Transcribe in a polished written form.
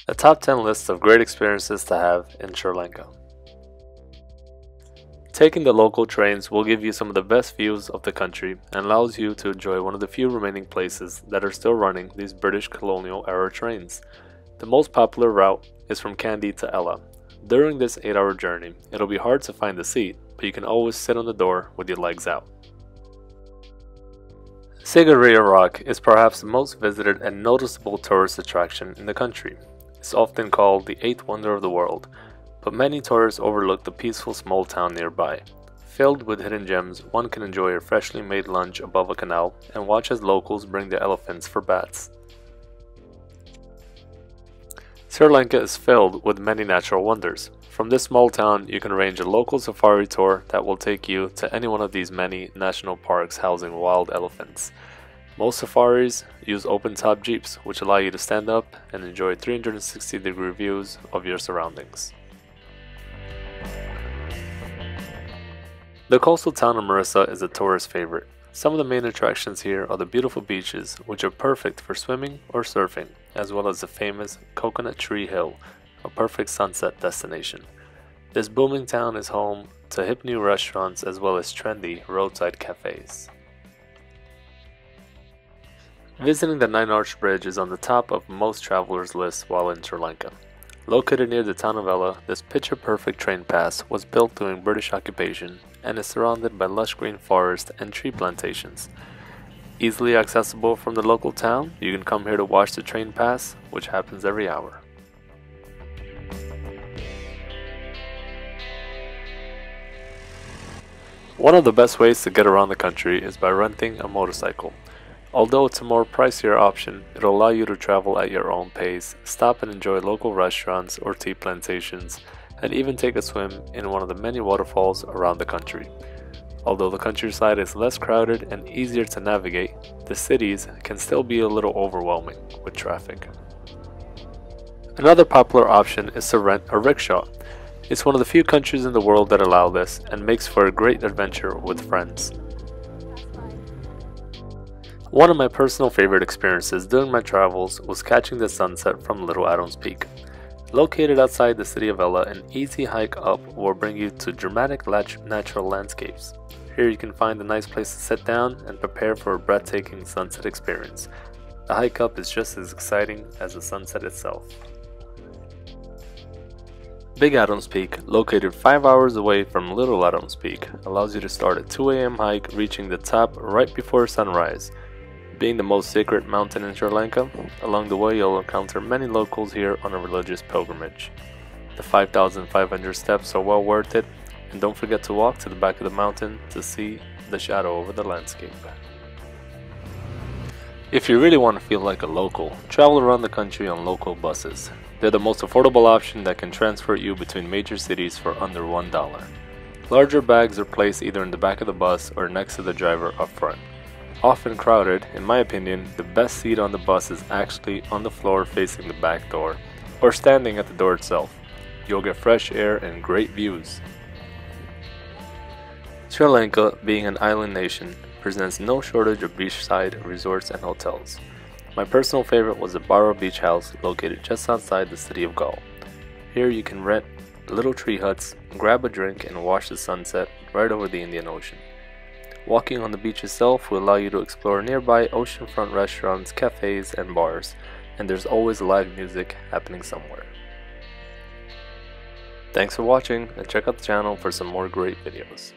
A top 10 list of great experiences to have in Sri Lanka. Taking the local trains will give you some of the best views of the country and allows you to enjoy one of the few remaining places that are still running these British colonial era trains. The most popular route is from Kandy to Ella. During this 8-hour journey, it'll be hard to find a seat, but you can always sit on the door with your legs out. Sigiriya Rock is perhaps the most visited and noticeable tourist attraction in the country. It's often called the 8th wonder of the world, but many tourists overlook the peaceful small town nearby. Filled with hidden gems, one can enjoy a freshly made lunch above a canal and watch as locals bring their elephants for baths. Sri Lanka is filled with many natural wonders. From this small town, you can arrange a local safari tour that will take you to any one of these many national parks housing wild elephants. Most safaris use open-top jeeps, which allow you to stand up and enjoy 360-degree views of your surroundings. The coastal town of Mirissa is a tourist favorite. Some of the main attractions here are the beautiful beaches, which are perfect for swimming or surfing, as well as the famous Coconut Tree Hill, a perfect sunset destination. This booming town is home to hip new restaurants as well as trendy roadside cafes. Visiting the Nine Arch Bridge is on the top of most travelers' lists while in Sri Lanka. Located near the town of Ella, this picture-perfect train pass was built during British occupation and is surrounded by lush green forest and tree plantations. Easily accessible from the local town, you can come here to watch the train pass, which happens every hour. One of the best ways to get around the country is by renting a motorcycle. Although it's a more pricier option, it'll allow you to travel at your own pace, stop and enjoy local restaurants or tea plantations, and even take a swim in one of the many waterfalls around the country. Although the countryside is less crowded and easier to navigate, the cities can still be a little overwhelming with traffic. Another popular option is to rent a rickshaw. It's one of the few countries in the world that allow this and makes for a great adventure with friends. One of my personal favorite experiences during my travels was catching the sunset from Little Adams Peak. Located outside the city of Ella, an easy hike up will bring you to dramatic natural landscapes. Here you can find a nice place to sit down and prepare for a breathtaking sunset experience. The hike up is just as exciting as the sunset itself. Big Adams Peak, located 5 hours away from Little Adams Peak, allows you to start a 2 a.m. hike reaching the top right before sunrise. Being the most sacred mountain in Sri Lanka, along the way you'll encounter many locals here on a religious pilgrimage. The 5,500 steps are well worth it, and don't forget to walk to the back of the mountain to see the shadow over the landscape. If you really want to feel like a local, travel around the country on local buses. They're the most affordable option that can transport you between major cities for under $1. Larger bags are placed either in the back of the bus or next to the driver up front. Often crowded, in my opinion, the best seat on the bus is actually on the floor facing the back door, or standing at the door itself. You'll get fresh air and great views. Sri Lanka, being an island nation, presents no shortage of beachside resorts and hotels. My personal favorite was the Barra Beach House, located just outside the city of Galle. Here you can rent little tree huts, grab a drink and watch the sunset right over the Indian Ocean. Walking on the beach itself will allow you to explore nearby oceanfront restaurants, cafes, and bars, and there's always live music happening somewhere. Thanks for watching, and check out the channel for some more great videos.